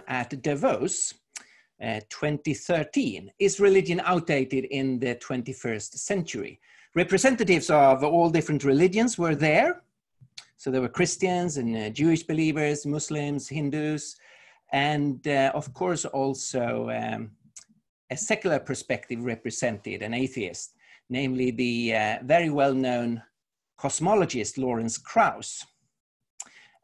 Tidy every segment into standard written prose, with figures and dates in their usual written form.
at Davos 2013. Is religion outdated in the 21st century? Representatives of all different religions were there. So there were Christians and Jewish believers, Muslims, Hindus, and of course also a secular perspective represented, an atheist, namely the very well-known cosmologist Lawrence Krauss.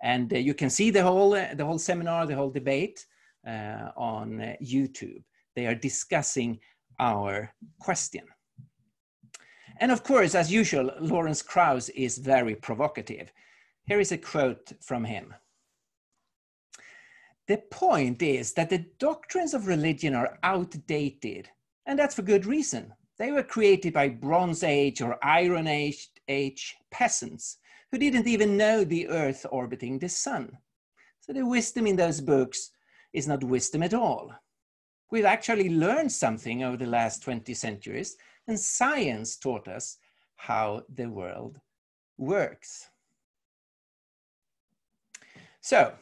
And you can see the whole seminar, the whole debate on YouTube. They are discussing our question. And of course, as usual, Lawrence Krauss is very provocative. Here is a quote from him. The point is that the doctrines of religion are outdated, and that's for good reason. They were created by Bronze Age or Iron Age peasants who didn't even know the Earth orbiting the sun. So the wisdom in those books is not wisdom at all. We've actually learned something over the last 20 centuries, and science taught us how the world works. So,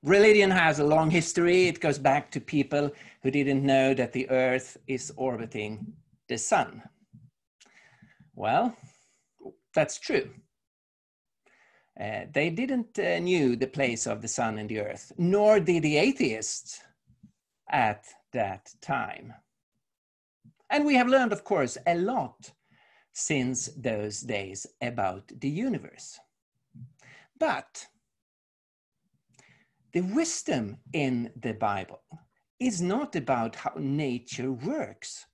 religion has a long history. It goes back to people who didn't know that the Earth is orbiting the sun. Well, that's true. They didn't knew the place of the sun and the Earth, nor did the atheists at that time. And we have learned, of course, a lot since those days about the universe. But the wisdom in the Bible is not about how nature works.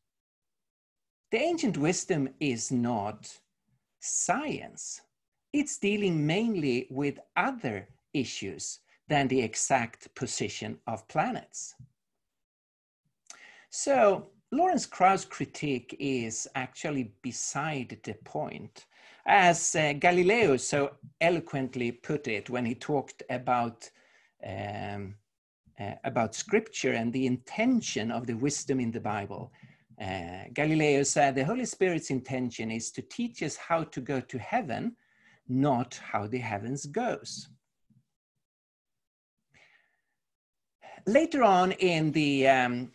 The ancient wisdom is not science. It's dealing mainly with other issues than the exact position of planets. So Lawrence Krauss' critique is actually beside the point. As Galileo so eloquently put it when he talked about scripture and the intention of the wisdom in the Bible. Galileo said the Holy Spirit's intention is to teach us how to go to heaven, not how the heavens goes. Later on in the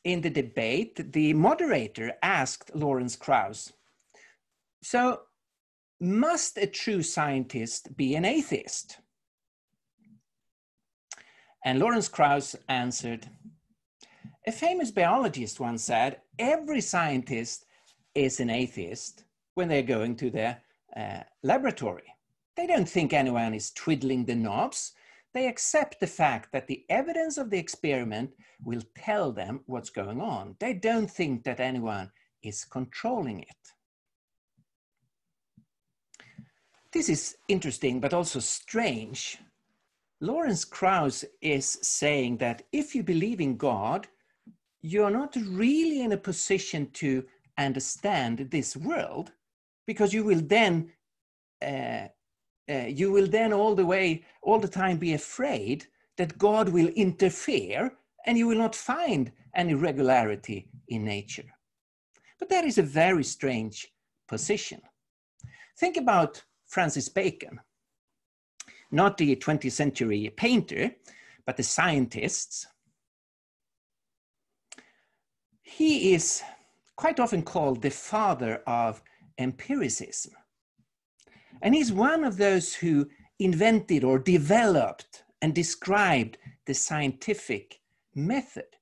debate, the moderator asked Lawrence Krauss, so must a true scientist be an atheist? And Lawrence Krauss answered, a famous biologist once said, every scientist is an atheist when they're going to the laboratory. They don't think anyone is twiddling the knobs. They accept the fact that the evidence of the experiment will tell them what's going on. They don't think that anyone is controlling it. This is interesting, but also strange. Lawrence Krauss is saying that if you believe in God, you're not really in a position to understand this world, because you will then all the time be afraid that God will interfere and you will not find any regularity in nature. But that is a very strange position. Think about Francis Bacon, not the 20th century painter, but the scientists. He is quite often called the father of empiricism. And he's one of those who invented or developed and described the scientific method.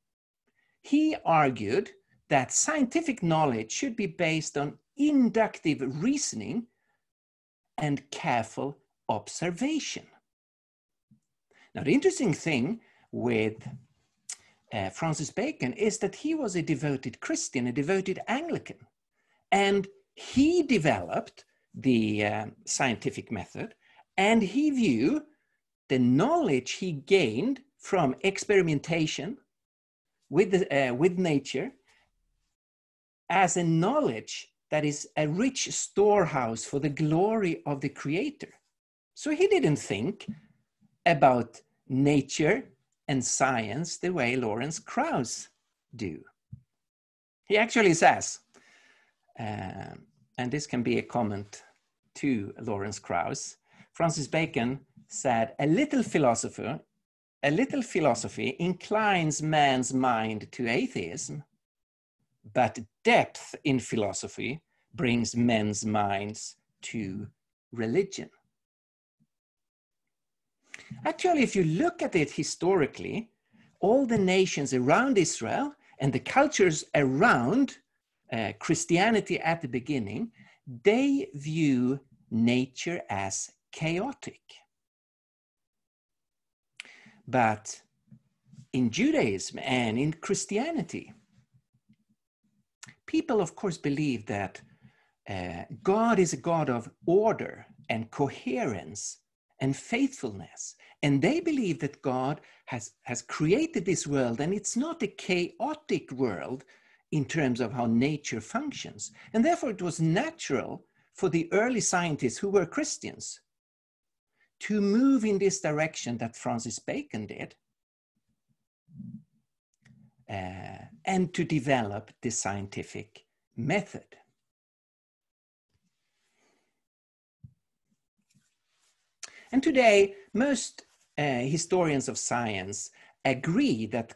He argued that scientific knowledge should be based on inductive reasoning and careful observation. Now, the interesting thing with Francis Bacon is that he was a devoted Christian, a devoted Anglican, and he developed the scientific method, and he viewed the knowledge he gained from experimentation with nature as a knowledge that is a rich storehouse for the glory of the Creator. So he didn't think about nature and science the way Lawrence Krauss do. He actually says, and this can be a comment to Lawrence Krauss, Francis Bacon said, a little philosopher a little philosophy inclines man's mind to atheism, but depth in philosophy brings men's minds to religion. Actually, if you look at it historically, all the nations around Israel and the cultures around Christianity at the beginning, they view nature as chaotic. But in Judaism and in Christianity, people, of course, believe that God is a God of order and coherence and faithfulness. And they believe that God has created this world, and it's not a chaotic world in terms of how nature functions. And therefore, it was natural for the early scientists who were Christians to move in this direction that Francis Bacon did, and to develop the scientific method. And today, most historians of science agree that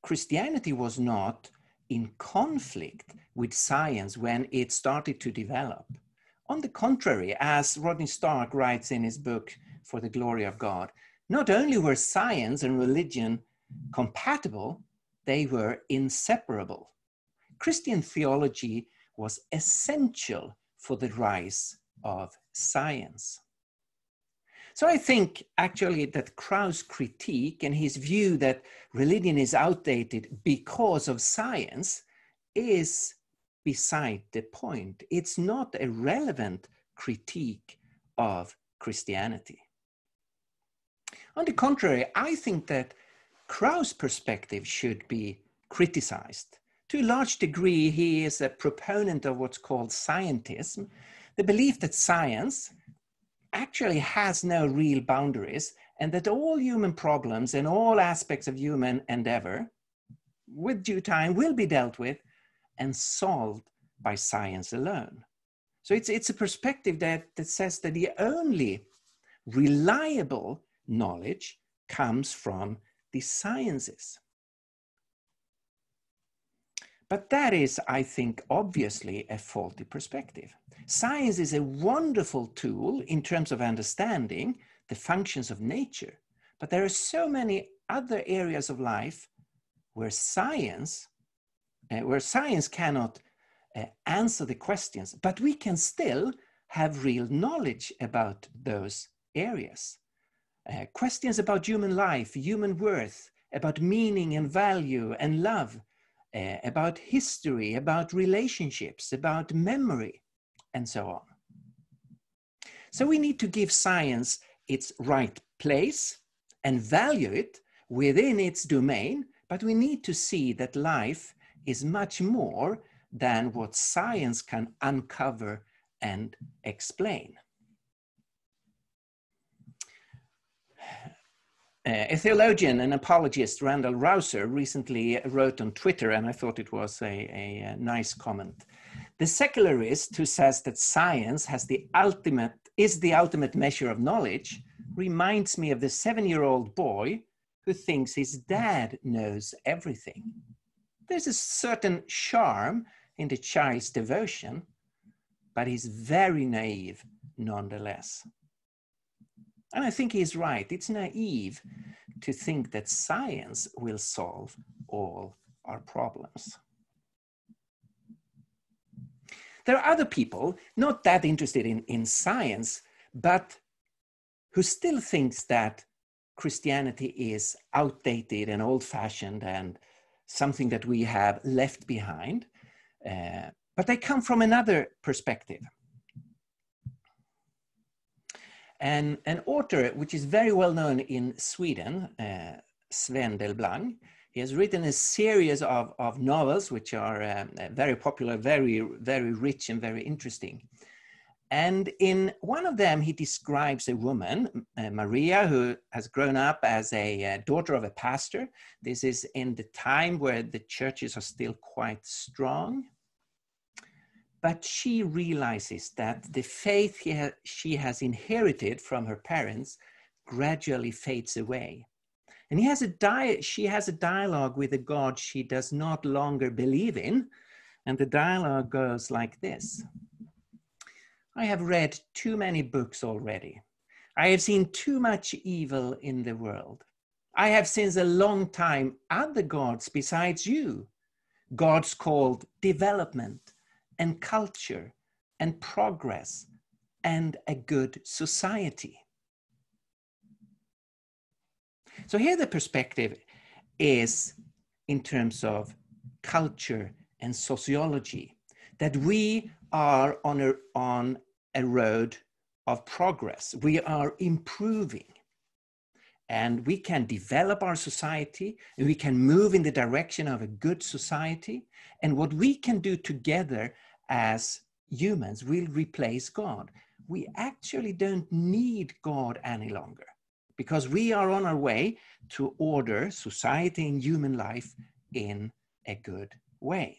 Christianity was not in conflict with science when it started to develop. On the contrary, as Rodney Stark writes in his book, For the Glory of God, not only were science and religion compatible, they were inseparable. Christian theology was essential for the rise of science. So I think actually that Krauss' critique and his view that religion is outdated because of science is beside the point. It's not a relevant critique of Christianity. On the contrary, I think that Krauss' perspective should be criticized. To a large degree, he is a proponent of what's called scientism, the belief that science actually has no real boundaries, and that all human problems and all aspects of human endeavor, with due time, will be dealt with and solved by science alone. So it's a perspective that says that the only reliable knowledge comes from the sciences. But that is, I think, obviously a faulty perspective. Science is a wonderful tool in terms of understanding the functions of nature, but there are so many other areas of life where science cannot answer the questions, but we can still have real knowledge about those areas. Questions about human life, human worth, about meaning and value and love, about history, about relationships, about memory, and so on. So we need to give science its right place and value it within its domain, but we need to see that life is much more than what science can uncover and explain. A theologian and apologist, Randall Rouser, recently wrote on Twitter, and I thought it was a nice comment. The secularist who says that science is the ultimate measure of knowledge reminds me of the 7-year-old boy who thinks his dad knows everything. There's a certain charm in the child's devotion, but he's very naive nonetheless. And I think he's right. It's naive to think that science will solve all our problems. There are other people not that interested in science, but who still thinks that Christianity is outdated and old-fashioned and something that we have left behind. But they come from another perspective. And an author which is very well known in Sweden, Sven Delblanc, he has written a series of novels which are very popular, very, very rich and very interesting. And in one of them, he describes a woman, Maria, who has grown up as a daughter of a pastor. This is in the time where the churches are still quite strong. But she realizes that the faith she has inherited from her parents gradually fades away. And she has a dialogue with a God she does not longer believe in. And the dialogue goes like this. I have read too many books already. I have seen too much evil in the world. I have since a long time other gods besides you, gods called development and culture and progress and a good society. So here the perspective is in terms of culture and sociology, that we are on a road of progress. We are improving, and we can develop our society, and we can move in the direction of a good society. And what we can do together as humans will replace God. We actually don't need God any longer, because we are on our way to order society and human life in a good way.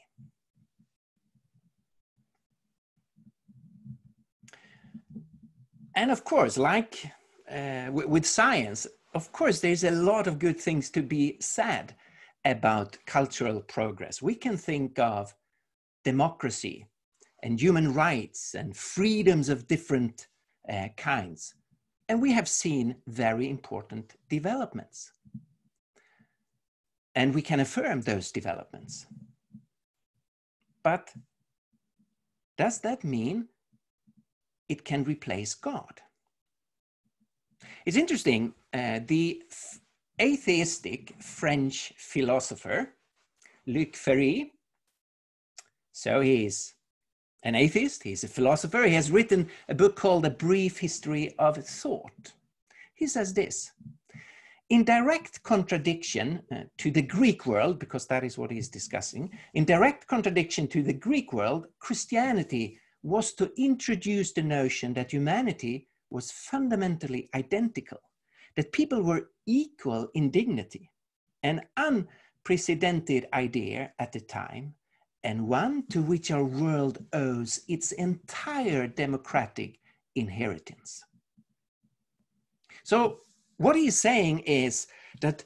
And of course, like with science, of course, there's a lot of good things to be said about cultural progress. We can think of democracy and human rights and freedoms of different kinds. And we have seen very important developments. And we can affirm those developments. But does that mean it can replace God? It's interesting, the atheistic French philosopher, Ferry, so he's an atheist, he's a philosopher, he has written a book called A Brief History of Thought. He says this: in direct contradiction to the Greek world, because that is what he's discussing, in direct contradiction to the Greek world, Christianity was to introduce the notion that humanity was fundamentally identical, that people were equal in dignity, an unprecedented idea at the time, and one to which our world owes its entire democratic inheritance. So what he's saying is that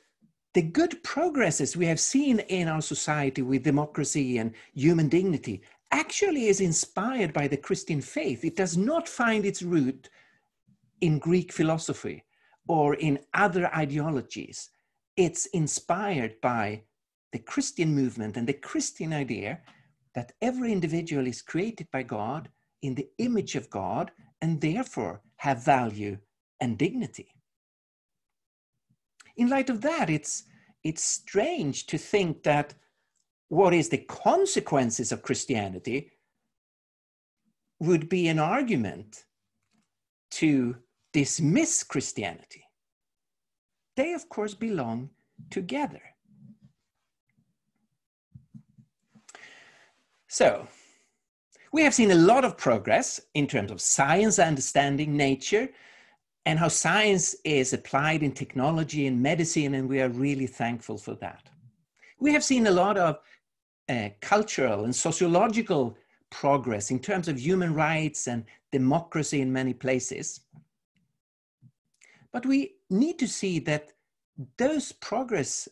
the good progresses we have seen in our society with democracy and human dignity actually is inspired by the Christian faith. It does not find its root in Greek philosophy or in other ideologies. It's inspired by the Christian movement and the Christian idea that every individual is created by God in the image of God and therefore have value and dignity. In light of that, it's strange to think that what is the consequences of Christianity would be an argument to dismiss Christianity. They, of course, belong together. So, we have seen a lot of progress in terms of science understanding nature and how science is applied in technology and medicine, and we are really thankful for that. We have seen a lot of cultural and sociological progress in terms of human rights and democracy in many places. But we need to see that this progress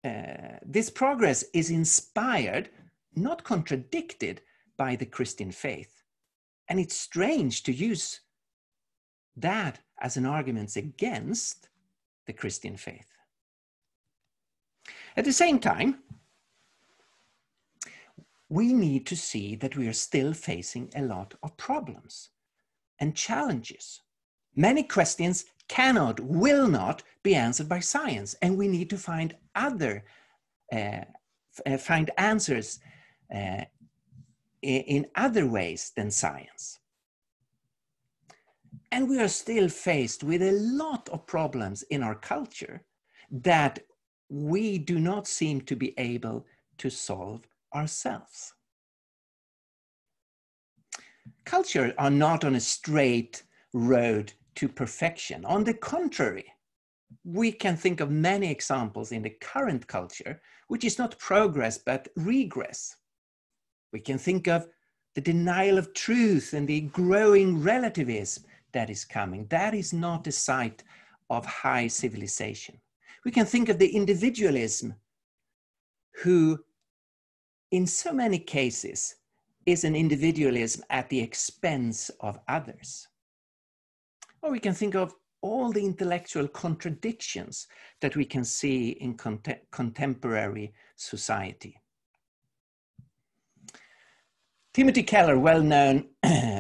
is inspired, not contradicted by the Christian faith. And it's strange to use that as an argument against the Christian faith. At the same time, we need to see that we are still facing a lot of problems and challenges. Many questions cannot, will not be answered by science, and we need to find answers in other ways than science. And we are still faced with a lot of problems in our culture that we do not seem to be able to solve ourselves. Culture are not on a straight road to perfection. On the contrary, we can think of many examples in the current culture, which is not progress, but regress. We can think of the denial of truth and the growing relativism that is coming. That is not a site of high civilization. We can think of the individualism who, in so many cases, is an individualism at the expense of others. Or we can think of all the intellectual contradictions that we can see in contemporary society. Timothy Keller, well-known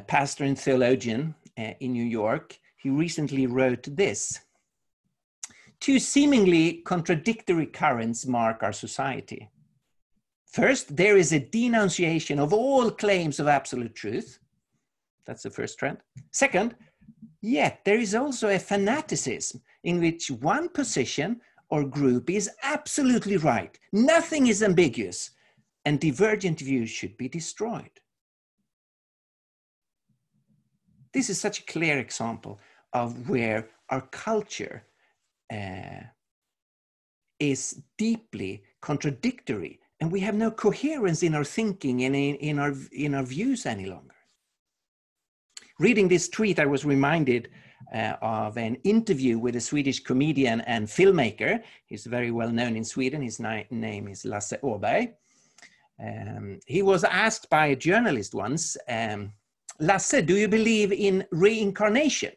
pastor and theologian in New York, he recently wrote this: "Two seemingly contradictory currents mark our society. First, there is a denunciation of all claims of absolute truth. That's the first trend. Second, yet there is also a fanaticism in which one position or group is absolutely right. Nothing is ambiguous, and divergent views should be destroyed." This is such a clear example of where our culture is deeply contradictory, and we have no coherence in our thinking and in our views any longer. Reading this tweet, I was reminded of an interview with a Swedish comedian and filmmaker. He's very well known in Sweden. His name is Lasse Åberg. He was asked by a journalist once, "Lasse, do you believe in reincarnation?"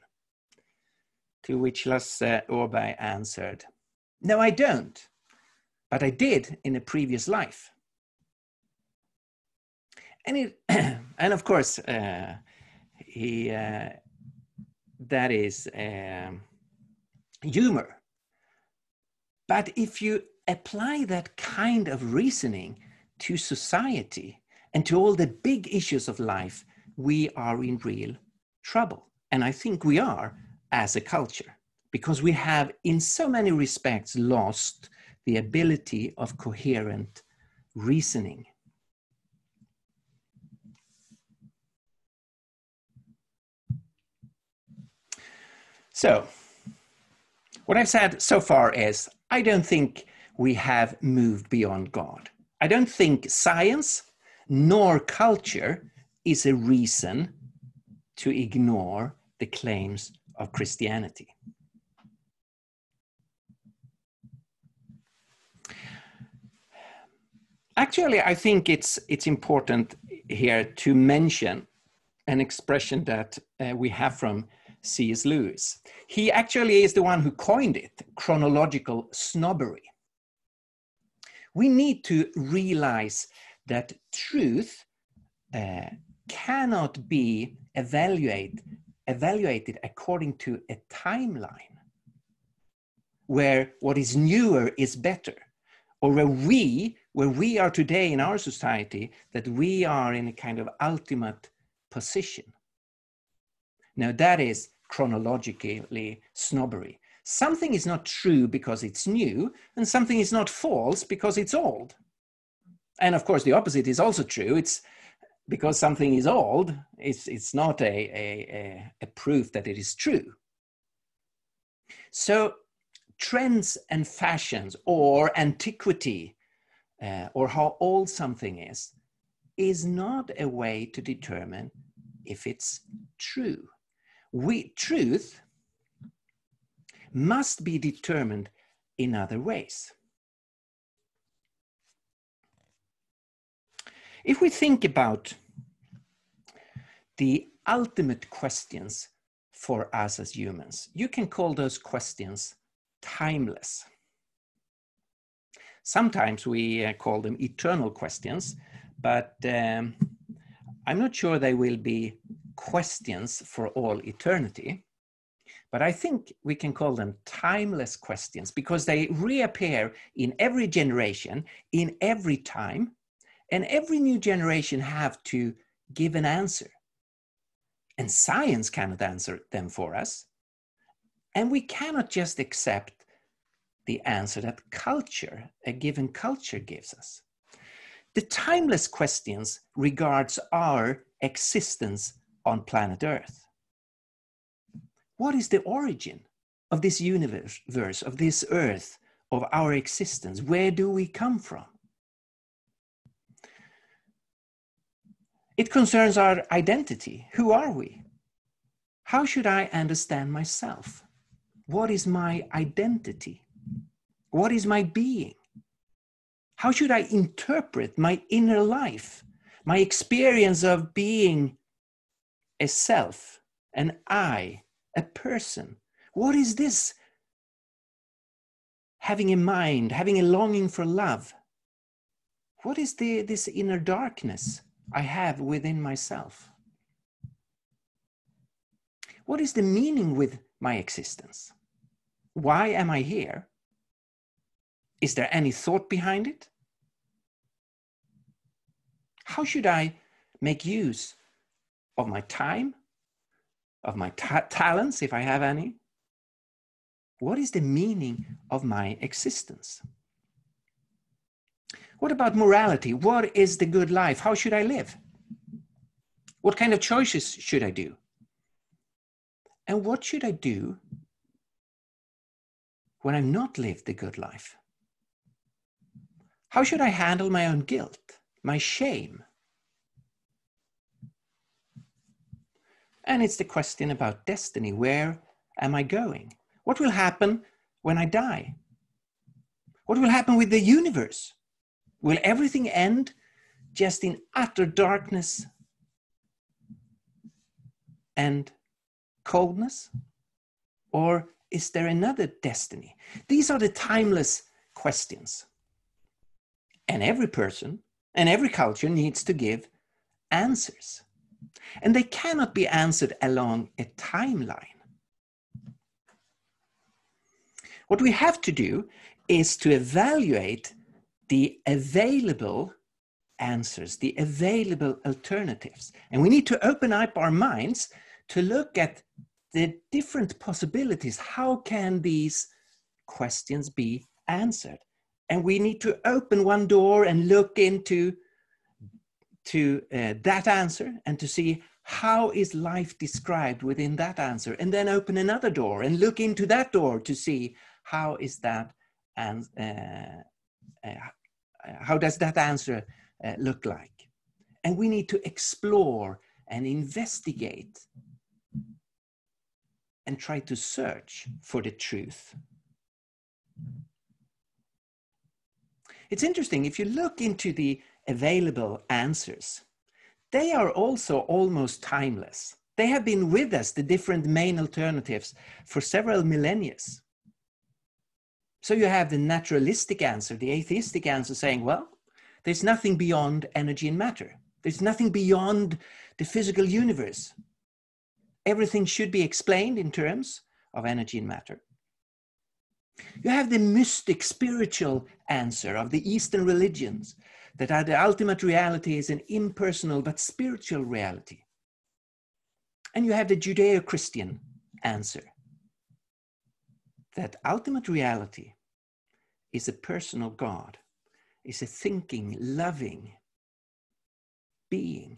To which Lasse Åberg answered, "No, I don't, but I did in a previous life." And of course, that is humor. But if you apply that kind of reasoning to society and to all the big issues of life, we are in real trouble. And I think we are as a culture, because we have in so many respects lost the ability of coherent reasoning. So, what I've said so far is, I don't think we have moved beyond God. I don't think science nor culture is a reason to ignore the claims of Christianity. Actually, I think it's important here to mention an expression that we have from C.S. Lewis. He actually is the one who coined it, chronological snobbery. We need to realize that truth cannot be evaluated according to a timeline where what is newer is better, or where we are today in our society, that we are in a kind of ultimate position. Now that is chronologically snobbery. Something is not true because it's new, and something is not false because it's old. And of course, the opposite is also true. It's because something is old, it's not a proof that it is true. So trends and fashions, or antiquity, or how old something is not a way to determine if it's true. Truth must be determined in other ways. If we think about the ultimate questions for us as humans, you can call those questions timeless. Sometimes we call them eternal questions, but I'm not sure they will be questions for all eternity. But I think we can call them timeless questions because they reappear in every generation, in every time, and every new generation have to give an answer. And science cannot answer them for us. And we cannot just accept the answer that culture, a given culture, gives us. The timeless questions regards our existence on planet Earth. What is the origin of this universe, of this earth, of our existence? Where do we come from? It concerns our identity. Who are we? How should I understand myself? What is my identity? What is my being? How should I interpret my inner life, my experience of being a self, an I, a person? What is this? Having a mind, having a longing for love. What is this inner darkness I have within myself? What is the meaning with my existence? Why am I here? Is there any thought behind it? How should I make use of my time, of my talents, if I have any? What is the meaning of my existence? What about morality? What is the good life? How should I live? What kind of choices should I do? And what should I do when I've not lived the good life? How should I handle my own guilt, my shame? And it's the question about destiny. Where am I going? What will happen when I die? What will happen with the universe? Will everything end just in utter darkness and coldness? Or is there another destiny? These are the timeless questions. And every person and every culture needs to give answers. And they cannot be answered along a timeline. What we have to do is to evaluate the available answers, the available alternatives. And we need to open up our minds to look at the different possibilities. How can these questions be answered? And we need to open one door and look into that answer and to see how is life described within that answer, and then open another door and look into that door to see how is that and how does that answer look like. And we need to explore and investigate and try to search for the truth. It's interesting, if you look into the available answers, they are also almost timeless. They have been with us, the different main alternatives, for several millennia. So you have the naturalistic answer, the atheistic answer saying, well, there's nothing beyond energy and matter. There's nothing beyond the physical universe. Everything should be explained in terms of energy and matter. You have the mystic spiritual answer of the Eastern religions, that the ultimate reality is an impersonal but spiritual reality. And you have the Judeo-Christian answer, that ultimate reality is a personal God, is a thinking, loving being.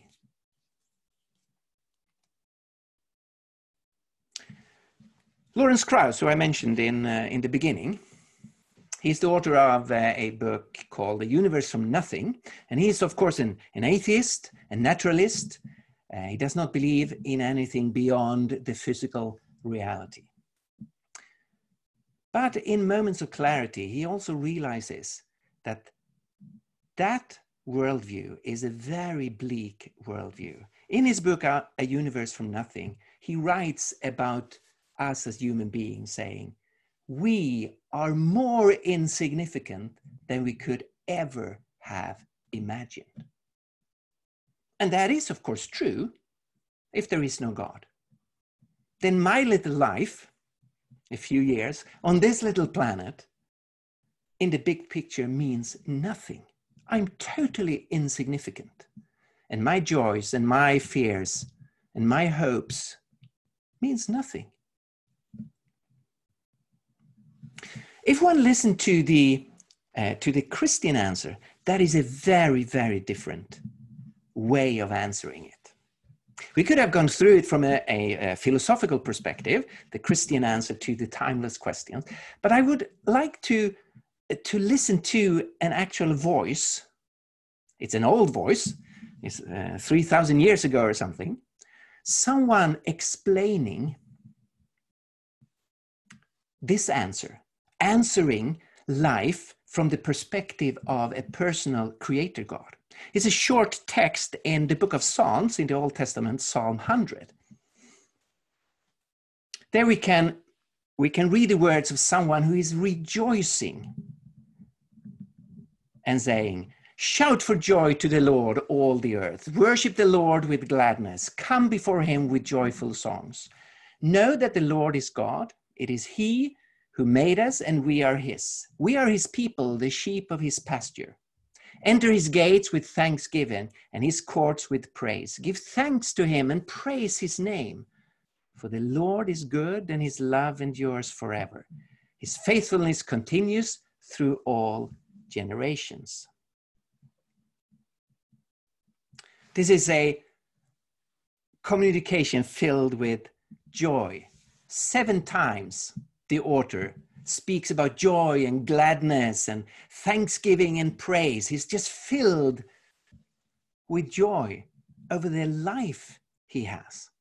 Lawrence Krauss, who I mentioned in the beginning, he's the author of a book called The Universe from Nothing. And he is, of course, an atheist, a naturalist. He does not believe in anything beyond the physical reality. But in moments of clarity, he also realizes that that worldview is a very bleak worldview. In his book, A Universe from Nothing, he writes about us as human beings, saying, we are more insignificant than we could ever have imagined. And that is, of course, true if there is no God. Then my little life, a few years, on this little planet, in the big picture means nothing. I'm totally insignificant. And my joys and my fears and my hopes means nothing. If one listens to the Christian answer, that is a very, very different way of answering it. We could have gone through it from a philosophical perspective, the Christian answer to the timeless questions, but I would like to listen to an actual voice. It's an old voice, it's 3,000 years ago or something, someone explaining this answer, answering life from the perspective of a personal creator God. It's a short text in the book of Psalms in the Old Testament, Psalm 100. There we can read the words of someone who is rejoicing and saying, "Shout for joy to the Lord, all the earth. Worship the Lord with gladness. Come before him with joyful songs. Know that the Lord is God. It is he who made us, and we are his. We are his people, the sheep of his pasture. Enter his gates with thanksgiving and his courts with praise. Give thanks to him and praise his name. For the Lord is good, and his love endures forever. His faithfulness continues through all generations." This is a communication filled with joy. 7 times the author speaks about joy and gladness and thanksgiving and praise. He's just filled with joy over the life he has.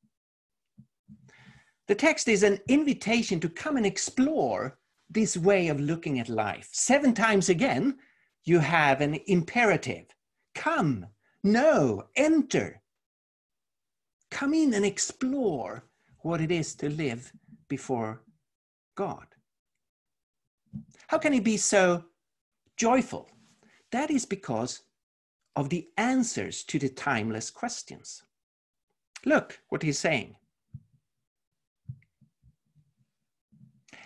The text is an invitation to come and explore this way of looking at life. 7 times again, you have an imperative. Come, know, enter. Come in and explore what it is to live before God. How can he be so joyful? That is because of the answers to the timeless questions. Look what he's saying.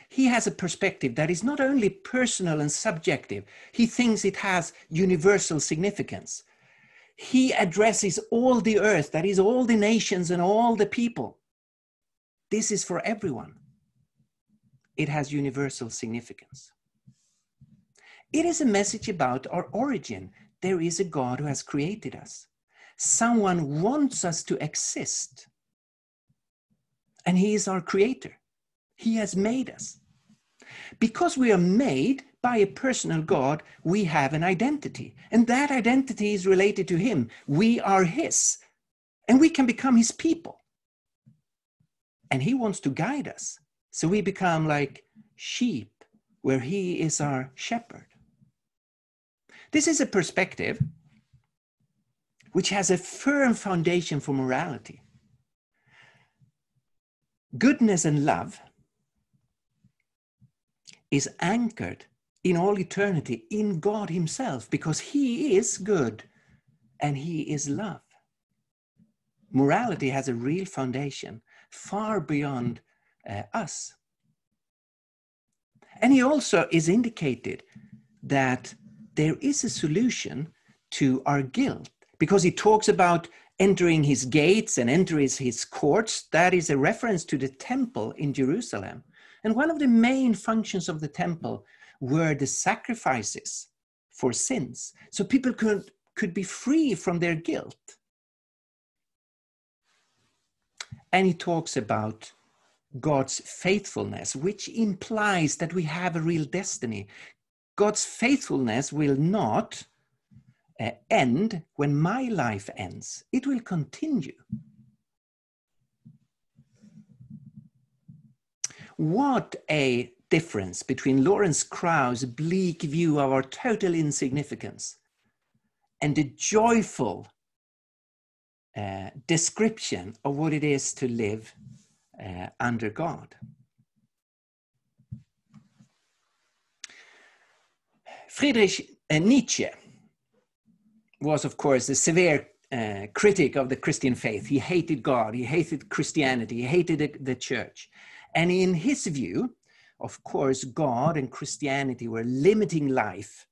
He has a perspective that is not only personal and subjective, he thinks it has universal significance. He addresses all the earth, that is all the nations and all the people. This is for everyone. It has universal significance. It is a message about our origin. There is a God who has created us. Someone wants us to exist. And he is our creator. He has made us. Because we are made by a personal God, we have an identity. And that identity is related to him. We are his. And we can become his people. And he wants to guide us. So we become like sheep, where he is our shepherd. This is a perspective which has a firm foundation for morality. Goodness and love is anchored in all eternity in God himself, because he is good and he is love. Morality has a real foundation far beyond us. And he also is indicated that there is a solution to our guilt, because he talks about entering his gates and entering his courts. That is a reference to the temple in Jerusalem. And one of the main functions of the temple were the sacrifices for sins. So people could be free from their guilt. And he talks about God's faithfulness, which implies that we have a real destiny. God's faithfulness will not end when my life ends. It will continue. What a difference between Lawrence Krauss' bleak view of our total insignificance and the joyful description of what it is to live under God. Friedrich Nietzsche was, of course, a severe critic of the Christian faith. He hated God, he hated Christianity, he hated the church. And in his view, of course, God and Christianity were limiting life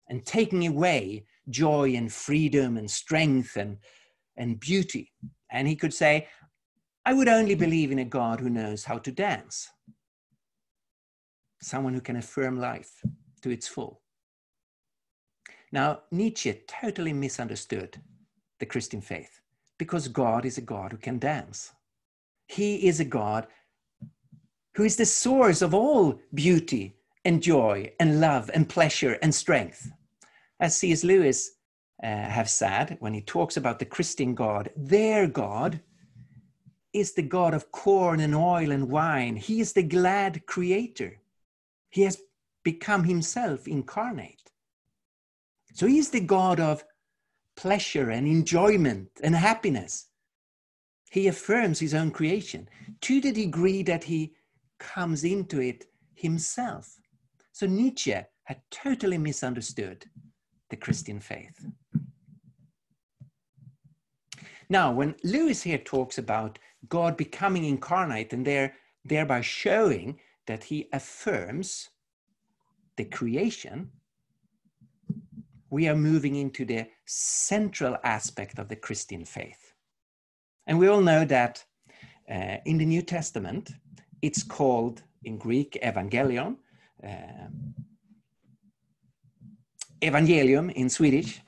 and taking away joy and freedom and strength and beauty. And he could say, I would only believe in a God who knows how to dance. Someone who can affirm life to its full. Now, Nietzsche totally misunderstood the Christian faith, because God is a God who can dance. He is a God who is the source of all beauty and joy and love and pleasure and strength. As C.S. Lewis have said when he talks about the Christian God, their God is the God of corn and oil and wine. He is the glad creator. He has become himself incarnate. So he is the God of pleasure and enjoyment and happiness. He affirms his own creation to the degree that he comes into it himself. So Nietzsche had totally misunderstood the Christian faith. Now, when Lewis here talks about God becoming incarnate and thereby showing that he affirms the creation, we are moving into the central aspect of the Christian faith. And we all know that in the New Testament, it's called in Greek evangelion, evangelium in Swedish,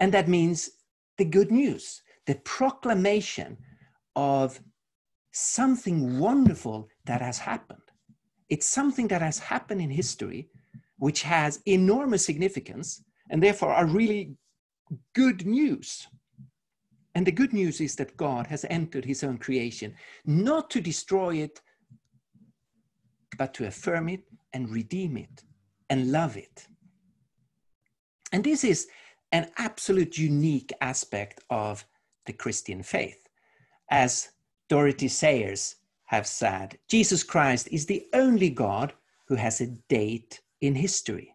and that means the good news, the proclamation of something wonderful that has happened. It's something that has happened in history, which has enormous significance, and therefore are really good news. And the good news is that God has entered his own creation, not to destroy it, but to affirm it and redeem it and love it. And this is an absolute unique aspect of the Christian faith. As Dorothy Sayers have said, Jesus Christ is the only God who has a date in history.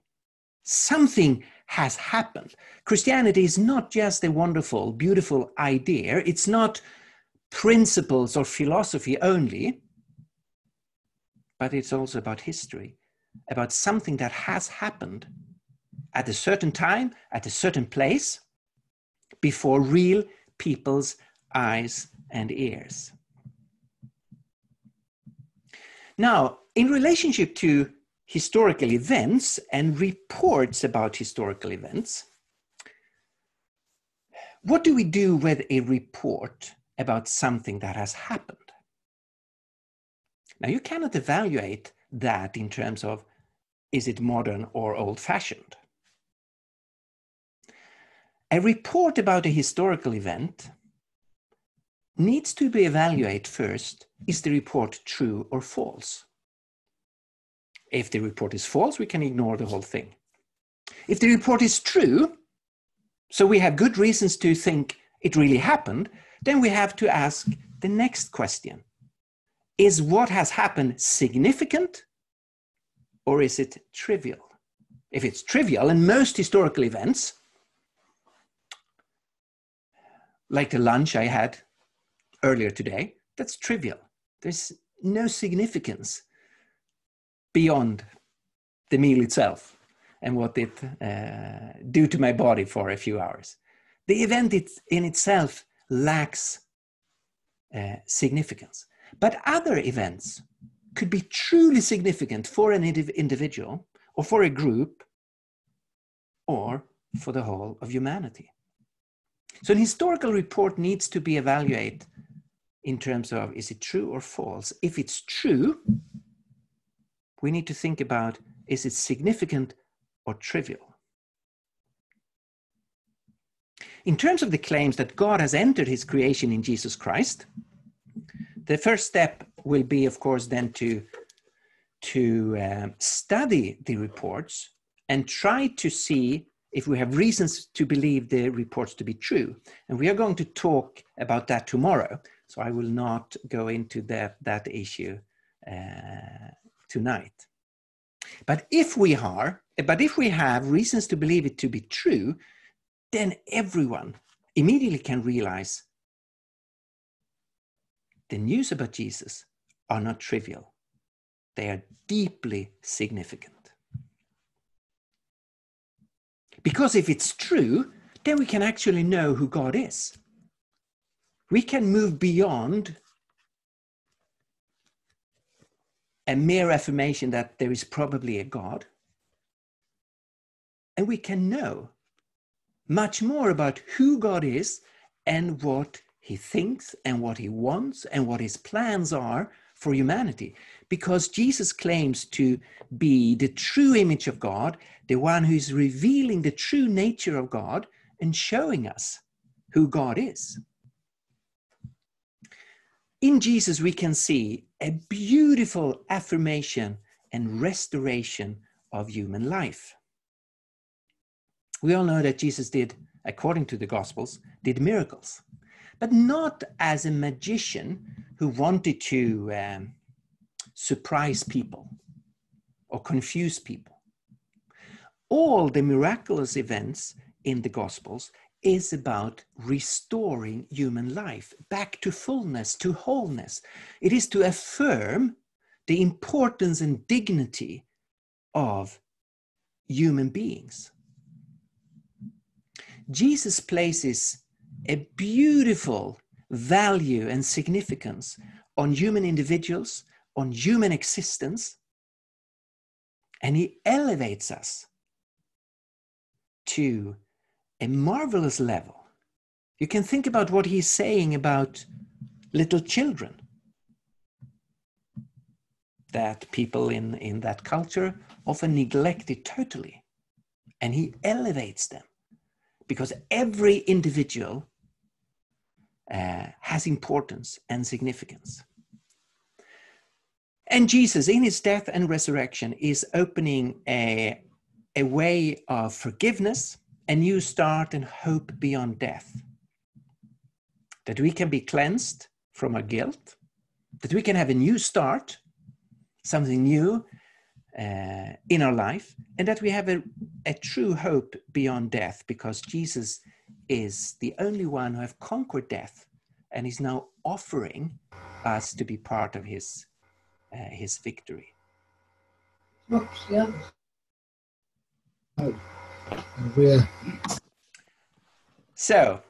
Something has happened. Christianity is not just a wonderful, beautiful idea. It's not principles or philosophy only, but it's also about history, about something that has happened at a certain time, at a certain place, before real people's eyes and ears. Now, in relationship to historical events and reports about historical events, what do we do with a report about something that has happened? Now, you cannot evaluate that in terms of, is it modern or old-fashioned? A report about a historical event needs to be evaluated first. Is the report true or false? If the report is false, we can ignore the whole thing. If the report is true, so we have good reasons to think it really happened, then we have to ask the next question. Is what has happened significant, or is it trivial? If it's trivial, and most historical events, like the lunch I had earlier today, that's trivial. There's no significance beyond the meal itself and what it do to my body for a few hours. The event in itself lacks significance. But other events could be truly significant for an individual or for a group or for the whole of humanity. So an historical report needs to be evaluated in terms of, is it true or false? If it's true, we need to think about, is it significant or trivial? In terms of the claims that God has entered his creation in Jesus Christ, the first step will be, of course, then to study the reports and try to see if we have reasons to believe the reports to be true. And we are going to talk about that tomorrow, so I will not go into that issue tonight. But if we have reasons to believe it to be true, then everyone immediately can realize the news about Jesus are not trivial. They are deeply significant. Because if it's true, then we can actually know who God is. We can move beyond a mere affirmation that there is probably a God. And we can know much more about who God is and what he thinks and what he wants and what his plans are for humanity. Because Jesus claims to be the true image of God, the one who is revealing the true nature of God and showing us who God is. in Jesus, we can see a beautiful affirmation and restoration of human life. We all know that Jesus did, according to the Gospels, did miracles, but not as a magician who wanted to surprise people or confuse people. All the miraculous events in the Gospels is about restoring human life back to fullness, to wholeness. It is to affirm the importance and dignity of human beings. Jesus places a beautiful value and significance on human individuals, on human existence, and he elevates us to a marvelous level. You can think about what he's saying about little children, that people in that culture often neglect it totally. And he elevates them because every individual has importance and significance. And Jesus, in his death and resurrection, is opening a way of forgiveness, a new start, and hope beyond death. That we can be cleansed from our guilt, that we can have a new start, something new in our life, and that we have a true hope beyond death, because Jesus is the only one who has conquered death and is now offering us to be part of his victory. Oops, yeah. So,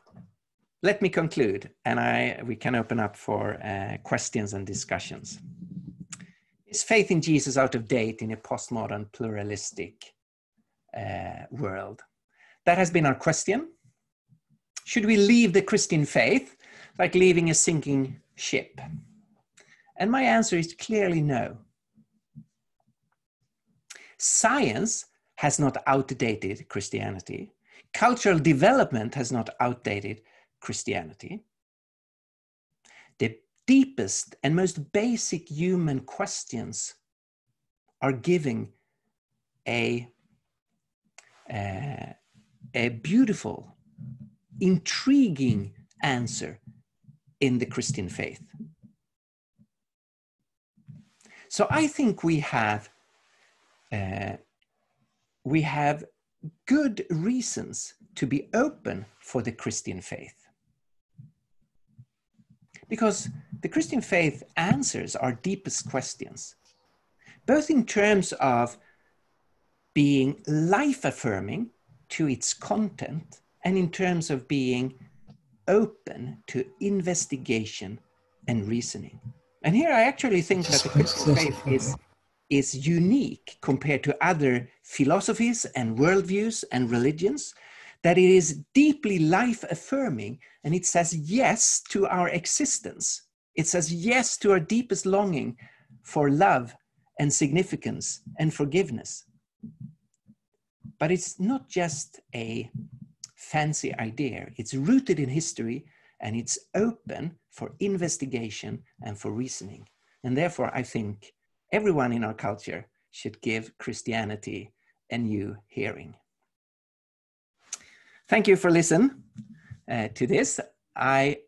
let me conclude, and we can open up for questions and discussions. Is faith in Jesus out of date in a postmodern pluralistic world? That has been our question. Should we leave the Christian faith like leaving a sinking ship? And my answer is clearly no. Science has not outdated Christianity. Cultural development has not outdated Christianity. The deepest and most basic human questions are giving a beautiful, intriguing answer in the Christian faith. So I think we have good reasons to be open for the Christian faith. Because the Christian faith answers our deepest questions, both in terms of being life-affirming to its content and in terms of being open to investigation and reasoning. And here I actually think that the Christian faith is unique compared to other philosophies and worldviews and religions, that it is deeply life-affirming, and it says yes to our existence. It says yes to our deepest longing for love and significance and forgiveness. But it's not just a fancy idea. It's rooted in history, and it's open for investigation and for reasoning. And therefore, I think everyone in our culture should give Christianity a new hearing. Thank you for listening to this. I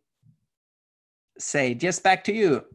say just back to you,